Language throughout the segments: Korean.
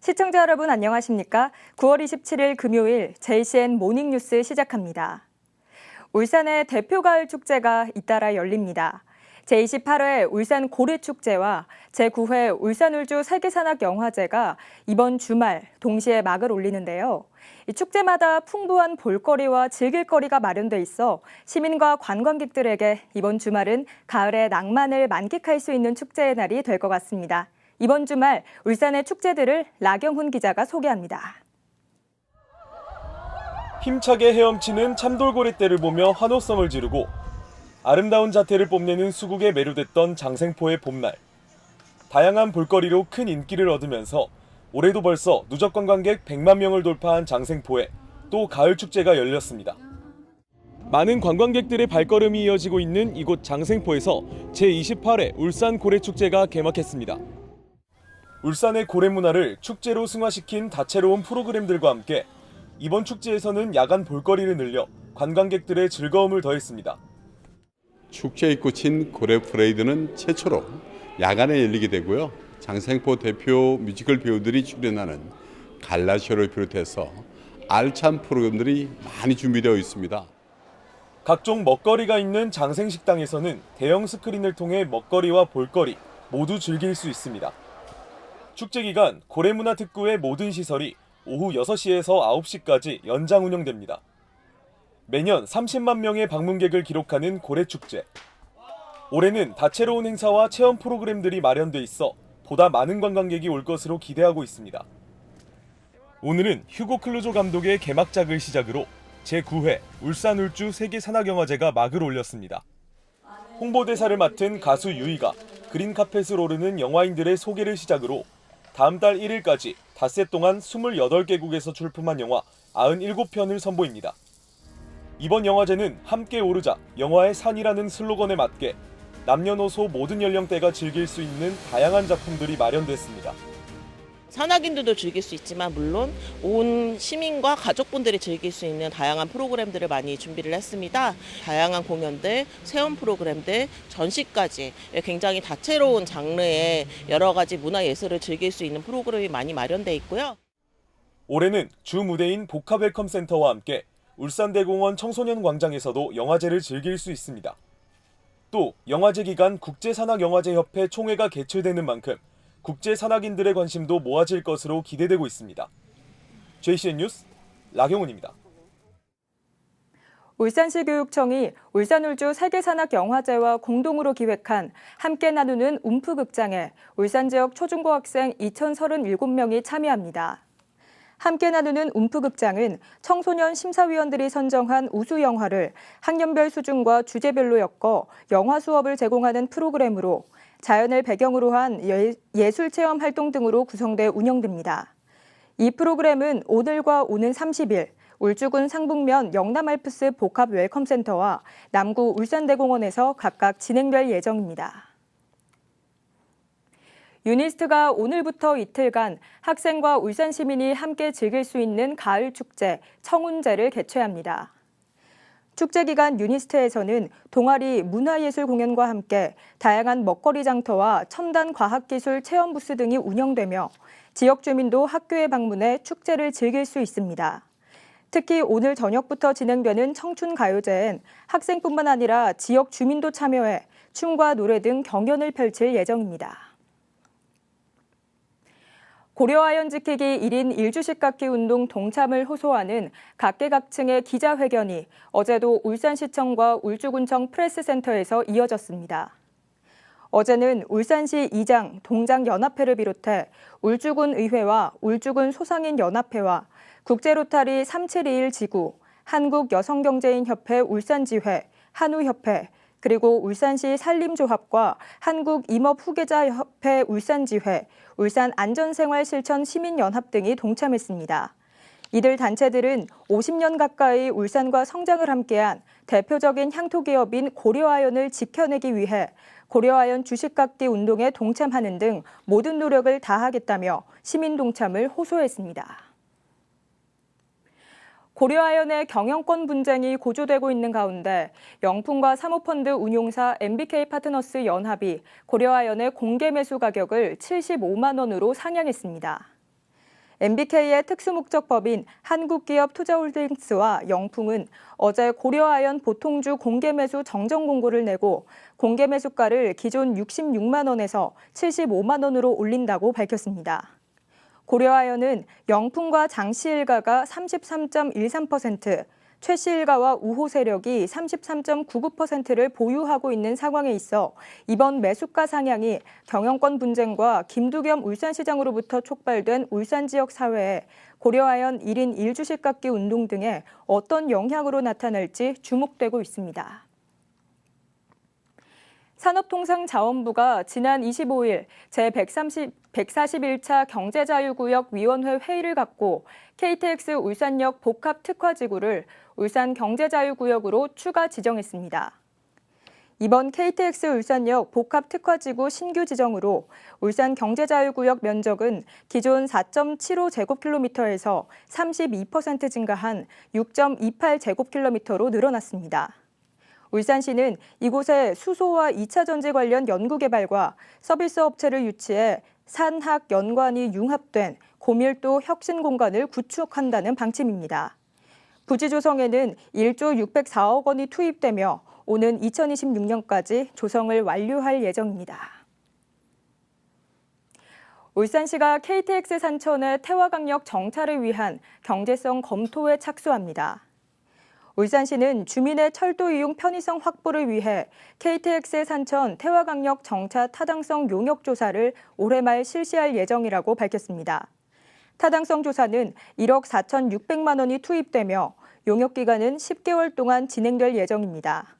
시청자 여러분 안녕하십니까? 9월 27일 금요일 JCN 모닝뉴스 시작합니다. 울산의 대표 가을 축제가 잇따라 열립니다. 제28회 울산 고래축제와 제9회 울산울주 세계산악영화제가 이번 주말 동시에 막을 올리는데요. 이 축제마다 풍부한 볼거리와 즐길거리가 마련돼 있어 시민과 관광객들에게 이번 주말은 가을의 낭만을 만끽할 수 있는 축제의 날이 될 것 같습니다. 이번 주말 울산의 축제들을 나경훈 기자가 소개합니다. 힘차게 헤엄치는 참돌고래떼를 보며 환호성을 지르고 아름다운 자태를 뽐내는 수국에 매료됐던 장생포의 봄날. 다양한 볼거리로 큰 인기를 얻으면서 올해도 벌써 누적 관광객 100만 명을 돌파한 장생포에 또 가을 축제가 열렸습니다. 많은 관광객들의 발걸음이 이어지고 있는 이곳 장생포에서 제28회 울산 고래축제가 개막했습니다. 울산의 고래 문화를 축제로 승화시킨 다채로운 프로그램들과 함께 이번 축제에서는 야간 볼거리를 늘려 관광객들의 즐거움을 더했습니다. 축제에 꽂힌 고래 프레이드는 최초로 야간에 열리게 되고요. 장생포 대표 뮤지컬 배우들이 출연하는 갈라쇼를 비롯해서 알찬 프로그램들이 많이 준비되어 있습니다. 각종 먹거리가 있는 장생식당에서는 대형 스크린을 통해 먹거리와 볼거리 모두 즐길 수 있습니다. 축제 기간 고래문화특구의 모든 시설이 오후 6시에서 9시까지 연장 운영됩니다. 매년 30만 명의 방문객을 기록하는 고래축제. 올해는 다채로운 행사와 체험 프로그램들이 마련돼 있어 보다 많은 관광객이 올 것으로 기대하고 있습니다. 오늘은 휴고 클루조 감독의 개막작을 시작으로 제9회 울산울주 세계산악영화제가 막을 올렸습니다. 홍보대사를 맡은 가수 유이가 그린카펫을 오르는 영화인들의 소개를 시작으로 다음 달 1일까지 닷새 동안 28개국에서 출품한 영화 97편을 선보입니다. 이번 영화제는 함께 오르자 영화의 산이라는 슬로건에 맞게 남녀노소 모든 연령대가 즐길 수 있는 다양한 작품들이 마련됐습니다. 산악인들도 즐길 수 있지만 물론 온 시민과 가족분들이 즐길 수 있는 다양한 프로그램들을 많이 준비를 했습니다. 다양한 공연들, 체험 프로그램들, 전시까지 굉장히 다채로운 장르의 여러 가지 문화예술을 즐길 수 있는 프로그램이 많이 마련되어 있고요. 올해는 주 무대인 복합웰컴센터와 함께 울산대공원 청소년광장에서도 영화제를 즐길 수 있습니다. 또 영화제 기간 국제산악영화제협회 총회가 개최되는 만큼 국제산악인들의 관심도 모아질 것으로 기대되고 있습니다. JCN 뉴스 나경훈입니다. 울산시 교육청이 울산울주 세계산악영화제와 공동으로 기획한 함께 나누는 움프극장에 울산 지역 초중고 학생 2,037명이 참여합니다. 함께 나누는 움프극장은 청소년 심사위원들이 선정한 우수 영화를 학년별 수준과 주제별로 엮어 영화 수업을 제공하는 프로그램으로 자연을 배경으로 한 예술체험 활동 등으로 구성돼 운영됩니다. 이 프로그램은 오늘과 오는 30일 울주군 상북면 영남알프스 복합 웰컴센터와 남구 울산대공원에서 각각 진행될 예정입니다. 유니스트가 오늘부터 이틀간 학생과 울산 시민이 함께 즐길 수 있는 가을 축제 청운제를 개최합니다. 축제 기간 유니스트에서는 동아리 문화예술 공연과 함께 다양한 먹거리 장터와 첨단 과학기술 체험 부스 등이 운영되며 지역 주민도 학교에 방문해 축제를 즐길 수 있습니다. 특히 오늘 저녁부터 진행되는 청춘가요제엔 학생뿐만 아니라 지역 주민도 참여해 춤과 노래 등 경연을 펼칠 예정입니다. 고려아연 지키기 1인 1주식 갖기 운동 동참을 호소하는 각계각층의 기자회견이 어제도 울산시청과 울주군청 프레스센터에서 이어졌습니다. 어제는 울산시 이장 동장연합회를 비롯해 울주군 의회와 울주군 소상인연합회와 국제로타리 3721 지구, 한국여성경제인협회 울산지회, 한우협회, 그리고 울산시 산림조합과 한국임업후계자협회 울산지회, 울산안전생활실천시민연합 등이 동참했습니다. 이들 단체들은 50년 가까이 울산과 성장을 함께한 대표적인 향토기업인 고려아연을 지켜내기 위해 고려아연 주식갖기 운동에 동참하는 등 모든 노력을 다하겠다며 시민 동참을 호소했습니다. 고려아연의 경영권 분쟁이 고조되고 있는 가운데 영풍과 사모펀드 운용사 MBK파트너스 연합이 고려아연의 공개 매수 가격을 75만 원으로 상향했습니다. MBK의 특수목적법인 한국기업투자홀딩스와 영풍은 어제 고려아연 보통주 공개매수 정정 공고를 내고 공개매수가를 기존 66만 원에서 75만 원으로 올린다고 밝혔습니다. 고려아연은 영풍과 장씨 일가가 33.13%, 최씨 일가와 우호 세력이 33.99%를 보유하고 있는 상황에 있어 이번 매수가 상향이 경영권 분쟁과 김두겸 울산시장으로부터 촉발된 울산 지역 사회에 고려아연 1인 1주식 갖기 운동 등에 어떤 영향으로 나타날지 주목되고 있습니다. 산업통상자원부가 지난 25일 제141차 경제자유구역위원회 회의를 갖고 KTX 울산역 복합특화지구를 울산경제자유구역으로 추가 지정했습니다. 이번 KTX 울산역 복합특화지구 신규 지정으로 울산경제자유구역 면적은 기존 4.75제곱킬로미터에서 32% 증가한 6.28제곱킬로미터로 늘어났습니다. 울산시는 이곳에 수소와 2차 전지 관련 연구개발과 서비스 업체를 유치해 산학 연관이 융합된 고밀도 혁신 공간을 구축한다는 방침입니다. 부지 조성에는 1조 604억 원이 투입되며 오는 2026년까지 조성을 완료할 예정입니다. 울산시가 KTX 산천의 태화강역 정차를 위한 경제성 검토에 착수합니다. 울산시는 주민의 철도 이용 편의성 확보를 위해 KTX 산천 태화강역 정차 타당성 용역 조사를 올해 말 실시할 예정이라고 밝혔습니다. 타당성 조사는 1억 4,600만 원이 투입되며 용역 기간은 10개월 동안 진행될 예정입니다.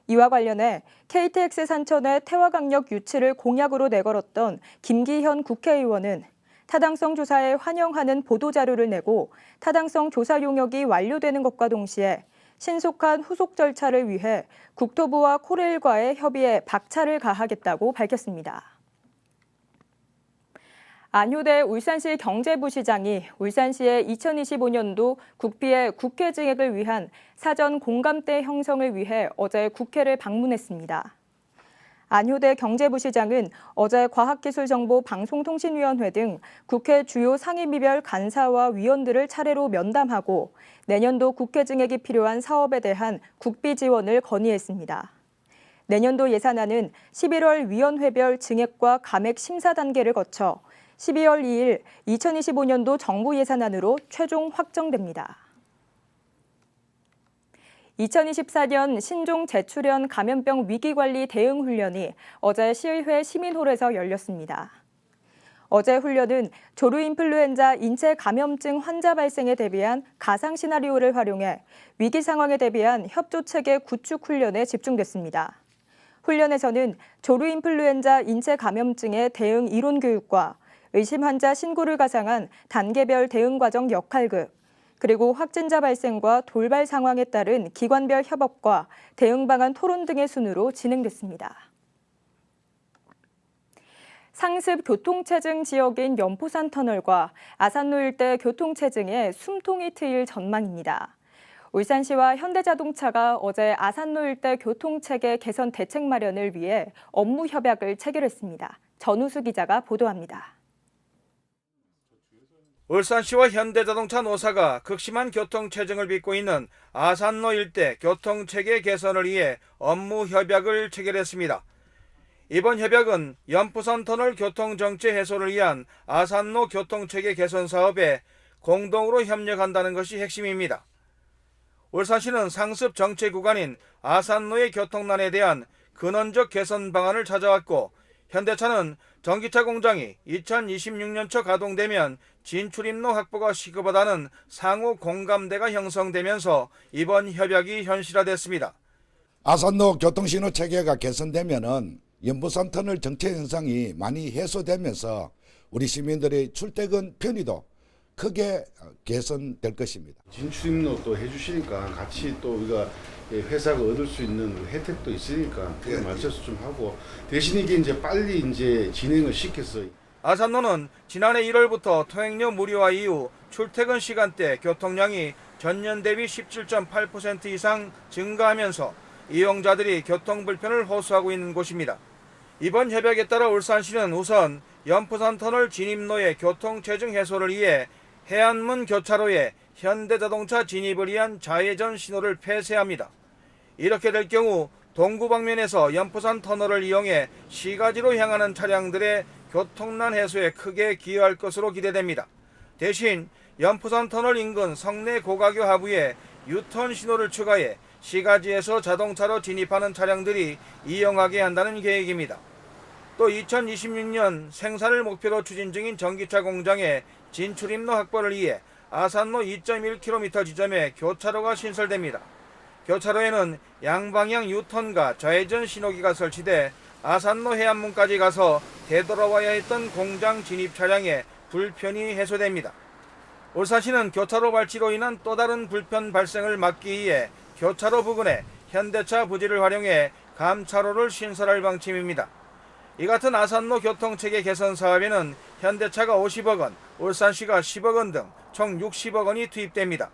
이와 관련해 KTX 산천의 태화강역 유치를 공약으로 내걸었던 김기현 국회의원은 타당성 조사에 환영하는 보도자료를 내고 타당성 조사 용역이 완료되는 것과 동시에 신속한 후속 절차를 위해 국토부와 코레일과의 협의에 박차를 가하겠다고 밝혔습니다. 안효대 울산시 경제부시장이 울산시의 2025년도 국비의 국회 증액을 위한 사전 공감대 형성을 위해 어제 국회를 방문했습니다. 안효대 경제부시장은 어제 과학기술정보방송통신위원회 등 국회 주요 상임위별 간사와 위원들을 차례로 면담하고 내년도 국회 증액이 필요한 사업에 대한 국비 지원을 건의했습니다. 내년도 예산안은 11월 위원회별 증액과 감액 심사 단계를 거쳐 12월 2일 2025년도 정부 예산안으로 최종 확정됩니다. 2024년 신종 제출현 감염병 위기관리 대응 훈련이 어제 시의회 시민홀에서 열렸습니다. 어제 훈련은 조류인플루엔자 인체 감염증 환자 발생에 대비한 가상 시나리오를 활용해 위기 상황에 대비한 협조체계 구축 훈련에 집중됐습니다. 훈련에서는 조류인플루엔자 인체 감염증의 대응 이론 교육과 의심 환자 신고를 가상한 단계별 대응 과정 역할극, 그리고 확진자 발생과 돌발 상황에 따른 기관별 협업과 대응 방안 토론 등의 순으로 진행됐습니다. 상습 교통체증 지역인 연포산 터널과 아산로 일대 교통체증에 숨통이 트일 전망입니다. 울산시와 현대자동차가 어제 아산로 일대 교통체계 개선 대책 마련을 위해 업무 협약을 체결했습니다. 전우수 기자가 보도합니다. 울산시와 현대자동차 노사가 극심한 교통체증을 빚고 있는 아산로 일대 교통체계 개선을 위해 업무 협약을 체결했습니다. 이번 협약은 연포산 터널 교통정체 해소를 위한 아산로 교통체계 개선 사업에 공동으로 협력한다는 것이 핵심입니다. 울산시는 상습 정체 구간인 아산로의 교통난에 대한 근원적 개선 방안을 찾아왔고 현대차는 전기차 공장이 2026년 초 가동되면 진출입로 확보가 시급하다는 상호 공감대가 형성되면서 이번 협약이 현실화됐습니다. 아산로 교통신호 체계가 개선되면은 연포산 터널 정체 현상이 많이 해소되면서 우리 시민들의 출퇴근 편의도 크게 개선될 것입니다. 진출입로 또 해주시니까 같이 또 우리가 회사가 얻을 수 있는 혜택도 있으니까 그에 맞춰서 좀 하고 대신 이게 이제 빨리 이제 진행을 시켜서. 아산로는 지난해 1월부터 통행료 무료화 이후 출퇴근 시간대 교통량이 전년 대비 17.8% 이상 증가하면서 이용자들이 교통 불편을 호소하고 있는 곳입니다. 이번 협약에 따라 울산시는 우선 연포산 터널 진입로의 교통체증 해소를 위해 해안문 교차로에 현대자동차 진입을 위한 좌회전 신호를 폐쇄합니다. 이렇게 될 경우 동구 방면에서 연포산 터널을 이용해 시가지로 향하는 차량들의 교통난 해소에 크게 기여할 것으로 기대됩니다. 대신 연포산 터널 인근 성내 고가교 하부에 유턴 신호를 추가해 시가지에서 자동차로 진입하는 차량들이 이용하게 한다는 계획입니다. 또 2026년 생산을 목표로 추진 중인 전기차 공장의 진출입로 확보를 위해 아산로 2.1km 지점에 교차로가 신설됩니다. 교차로에는 양방향 유턴과 좌회전 신호기가 설치돼 아산로 해안문까지 가서 되돌아와야 했던 공장 진입 차량의 불편이 해소됩니다. 울산시는 교차로 발치로 인한 또 다른 불편 발생을 막기 위해 교차로 부근에 현대차 부지를 활용해 감차로를 신설할 방침입니다. 이 같은 아산로 교통체계 개선 사업에는 현대차가 50억 원, 울산시가 10억 원 등 총 60억 원이 투입됩니다.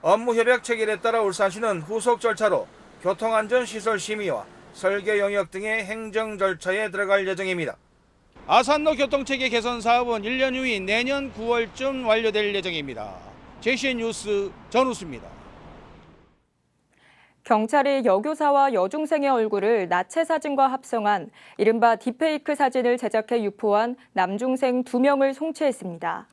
업무 협약 체결에 따라 울산시는 후속 절차로 교통안전시설 심의와 설계 용역 등의 행정 절차에 들어갈 예정입니다. 아산로 교통체계 개선 사업은 1년 후인 내년 9월쯤 완료될 예정입니다. JCN 뉴스 전우수입니다. 경찰이 여교사와 여중생의 얼굴을 나체 사진과 합성한 이른바 딥페이크 사진을 제작해 유포한 남중생 2명을 송치했습니다.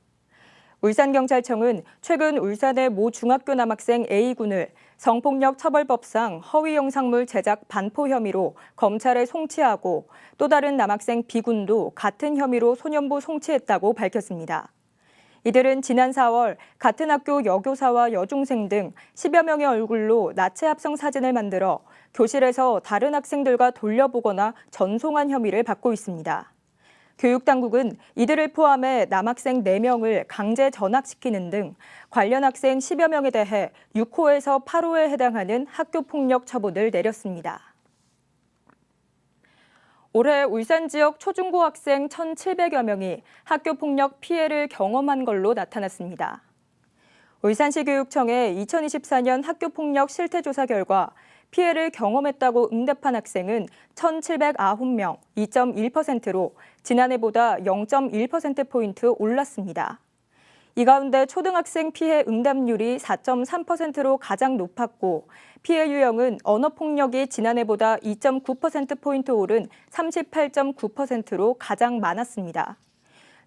울산경찰청은 최근 울산의 모 중학교 남학생 A군을 성폭력 처벌법상 허위 영상물 제작 반포 혐의로 검찰에 송치하고 또 다른 남학생 B군도 같은 혐의로 소년부 송치했다고 밝혔습니다. 이들은 지난 4월 같은 학교 여교사와 여중생 등 10여 명의 얼굴로 나체 합성 사진을 만들어 교실에서 다른 학생들과 돌려보거나 전송한 혐의를 받고 있습니다. 교육당국은 이들을 포함해 남학생 4명을 강제 전학시키는 등 관련 학생 10여 명에 대해 6호에서 8호에 해당하는 학교폭력 처분을 내렸습니다. 올해 울산 지역 초중고 학생 1,700여 명이 학교폭력 피해를 경험한 걸로 나타났습니다. 울산시 교육청의 2024년 학교폭력 실태조사 결과 피해를 경험했다고 응답한 학생은 1,709명, 2.1%로 지난해보다 0.1%포인트 올랐습니다. 이 가운데 초등학생 피해 응답률이 4.3%로 가장 높았고 피해 유형은 언어폭력이 지난해보다 2.9%포인트 오른 38.9%로 가장 많았습니다.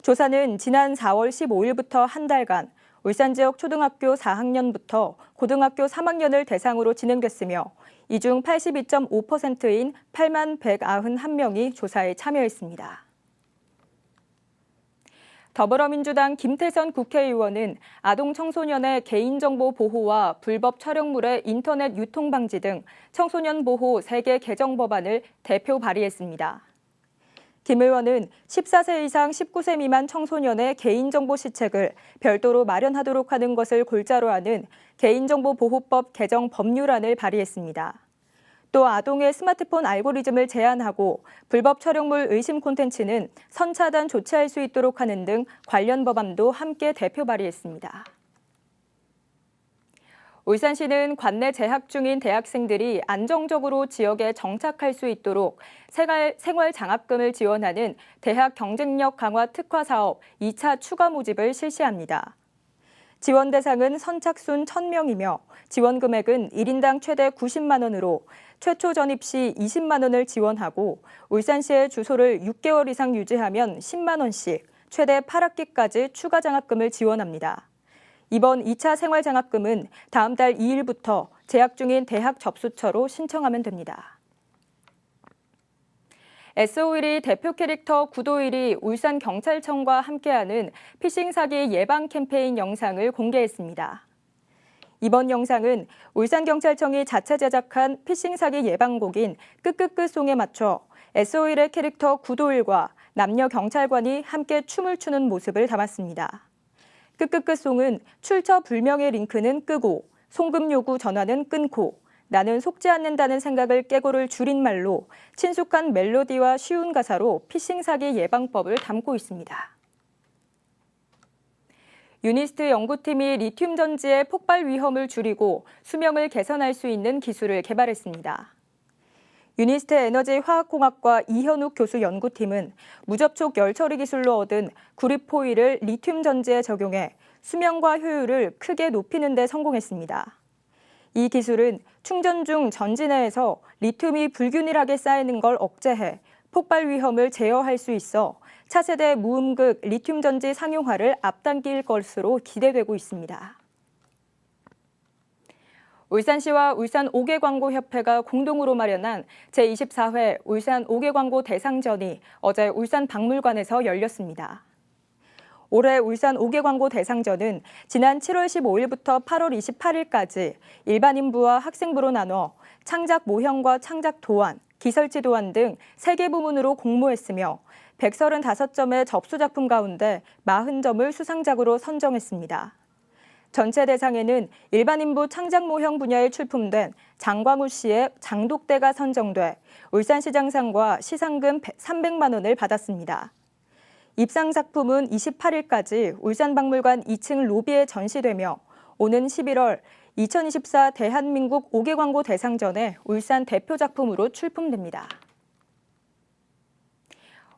조사는 지난 4월 15일부터 한 달간 울산 지역 초등학교 4학년부터 고등학교 3학년을 대상으로 진행됐으며 이 중 82.5%인 8만 191명이 조사에 참여했습니다. 더불어민주당 김태선 국회의원은 아동 청소년의 개인정보 보호와 불법 촬영물의 인터넷 유통 방지 등 청소년 보호 3개 개정 법안을 대표 발의했습니다. 김 의원은 14세 이상 19세 미만 청소년의 개인정보 시책을 별도로 마련하도록 하는 것을 골자로 하는 개인정보보호법 개정 법률안을 발의했습니다. 또 아동의 스마트폰 알고리즘을 제한하고 불법 촬영물 의심 콘텐츠는 선차단 조치할 수 있도록 하는 등 관련 법안도 함께 대표 발의했습니다. 울산시는 관내 재학 중인 대학생들이 안정적으로 지역에 정착할 수 있도록 생활 장학금을 지원하는 대학 경쟁력 강화 특화 사업 2차 추가 모집을 실시합니다. 지원 대상은 선착순 1,000명이며 지원 금액은 1인당 최대 90만 원으로 최초 전입 시 20만 원을 지원하고 울산시의 주소를 6개월 이상 유지하면 10만 원씩 최대 8학기까지 추가 장학금을 지원합니다. 이번 2차 생활장학금은 다음 달 2일부터 재학 중인 대학 접수처로 신청하면 됩니다. S51이 대표 캐릭터 구도일이 울산경찰청과 함께하는 피싱 사기 예방 캠페인 영상을 공개했습니다. 이번 영상은 울산경찰청이 자체 제작한 피싱 사기 예방곡인 끄끄끄송에 맞춰 S51의 캐릭터 구도일과 남녀 경찰관이 함께 춤을 추는 모습을 담았습니다. 끄끄끄송은 출처 불명의 링크는 끄고 송금 요구 전화는 끊고 나는 속지 않는다는 생각을 깨고를 줄인 말로 친숙한 멜로디와 쉬운 가사로 피싱 사기 예방법을 담고 있습니다. 유니스트 연구팀이 리튬 전지의 폭발 위험을 줄이고 수명을 개선할 수 있는 기술을 개발했습니다. 유니스트 에너지 화학공학과 이현욱 교수 연구팀은 무접촉 열 처리 기술로 얻은 구리포일을 리튬 전지에 적용해 수명과 효율을 크게 높이는 데 성공했습니다. 이 기술은 충전 중 전지 내에서 리튬이 불균일하게 쌓이는 걸 억제해 폭발 위험을 제어할 수 있어 차세대 무음극 리튬 전지 상용화를 앞당길 것으로 기대되고 있습니다. 울산시와 울산 5개 광고협회가 공동으로 마련한 제24회 울산 5개 광고 대상전이 어제 울산 박물관에서 열렸습니다. 올해 울산 5개 광고 대상전은 지난 7월 15일부터 8월 28일까지 일반인부와 학생부로 나눠 창작 모형과 창작 도안, 기설지 도안 등 3개 부문으로 공모했으며 135점의 접수 작품 가운데 40점을 수상작으로 선정했습니다. 전체 대상에는 일반인부 창작 모형 분야에 출품된 장광우 씨의 장독대가 선정돼 울산시장상과 시상금 300만 원을 받았습니다. 입상 작품은 28일까지 울산박물관 2층 로비에 전시되며 오는 11월 2024 대한민국 5개 광고 대상전에 울산 대표 작품으로 출품됩니다.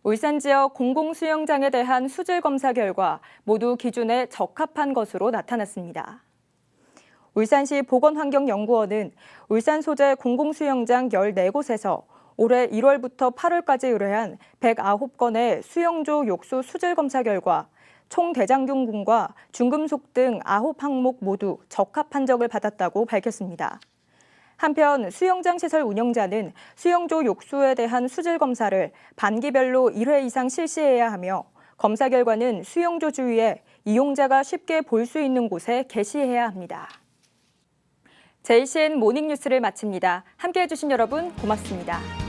울산 지역 공공수영장에 대한 수질 검사 결과 모두 기준에 적합한 것으로 나타났습니다. 울산시 보건환경연구원은 울산 소재 공공수영장 14곳에서 올해 1월부터 8월까지 의뢰한 109건의 수영조 욕수 수질 검사 결과 총 대장균군과 중금속 등 9항목 모두 적합 판정을 받았다고 밝혔습니다. 한편 수영장 시설 운영자는 수영조 욕수에 대한 수질 검사를 반기별로 1회 이상 실시해야 하며 검사 결과는 수영조 주위에 이용자가 쉽게 볼 수 있는 곳에 게시해야 합니다. JCN 모닝뉴스를 마칩니다. 함께해 주신 여러분 고맙습니다.